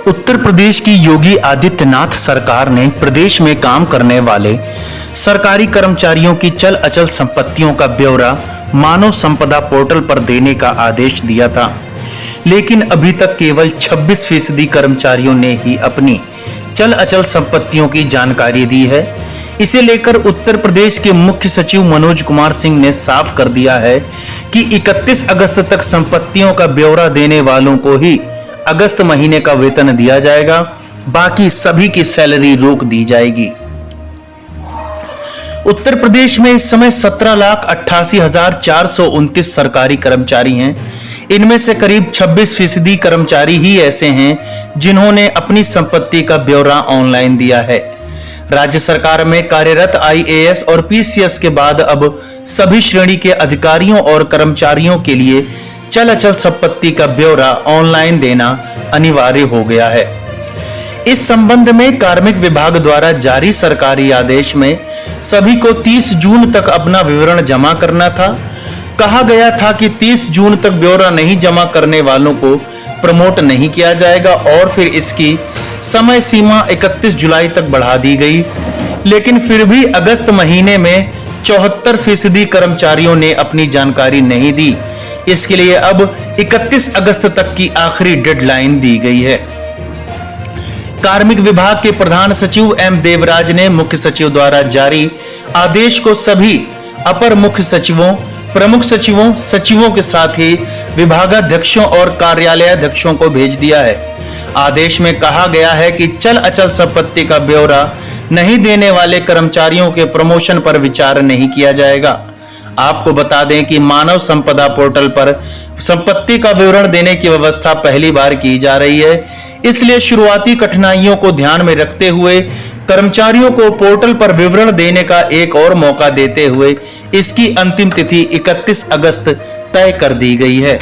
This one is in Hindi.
उत्तर प्रदेश की योगी आदित्यनाथ सरकार ने प्रदेश में काम करने वाले सरकारी कर्मचारियों की चल अचल संपत्तियों का ब्यौरा मानव संपदा पोर्टल पर देने का आदेश दिया था, लेकिन अभी तक केवल 26% कर्मचारियों ने ही अपनी चल अचल संपत्तियों की जानकारी दी है। इसे लेकर उत्तर प्रदेश के मुख्य सचिव मनोज कुमार सिंह ने साफ कर दिया है कि 31 अगस्त तक संपत्तियों का ब्यौरा देने वालों को ही अगस्त महीने का वेतन दिया जाएगा, बाकी सभी की सैलरी रोक दी जाएगी। उत्तर प्रदेश में इस समय 17,88,429 सरकारी कर्मचारी हैं। इनमें से करीब 26% कर्मचारी ही ऐसे हैं जिन्होंने अपनी संपत्ति का ब्यौरा ऑनलाइन दिया है। राज्य सरकार में कार्यरत आईएएस और पीसीएस के बाद अब सभी श्रेणी के अधिकारियों और कर्मचारियों के लिए चल अचल संपत्ति का ब्यौरा ऑनलाइन देना अनिवार्य हो गया है। इस संबंध में कार्मिक विभाग द्वारा जारी सरकारी आदेश में सभी को 30 जून तक अपना विवरण जमा करना था। कहा गया था कि 30 जून तक ब्यौरा नहीं जमा करने वालों को प्रमोट नहीं किया जाएगा और फिर इसकी समय सीमा 31 जुलाई तक बढ़ा दी गई, लेकिन फिर भी अगस्त महीने में 74% कर्मचारियों ने अपनी जानकारी नहीं दी। इसके लिए अब 31 अगस्त तक की आखिरी डेडलाइन दी गई है। कार्मिक विभाग के प्रधान सचिव एम देवराज ने मुख्य सचिव द्वारा जारी आदेश को सभी अपर मुख्य सचिवों, प्रमुख सचिवों, सचिवों के साथ ही विभागाध्यक्षों और कार्यालयाध्यक्षों को भेज दिया है। आदेश में कहा गया है कि चल अचल संपत्ति का ब्यौरा नहीं देने वाले कर्मचारियों के प्रमोशन पर विचार नहीं किया जाएगा। आपको बता दें कि मानव संपदा पोर्टल पर संपत्ति का विवरण देने की व्यवस्था पहली बार की जा रही है, इसलिए शुरुआती कठिनाइयों को ध्यान में रखते हुए कर्मचारियों को पोर्टल पर विवरण देने का एक और मौका देते हुए इसकी अंतिम तिथि 31 अगस्त तय कर दी गई है।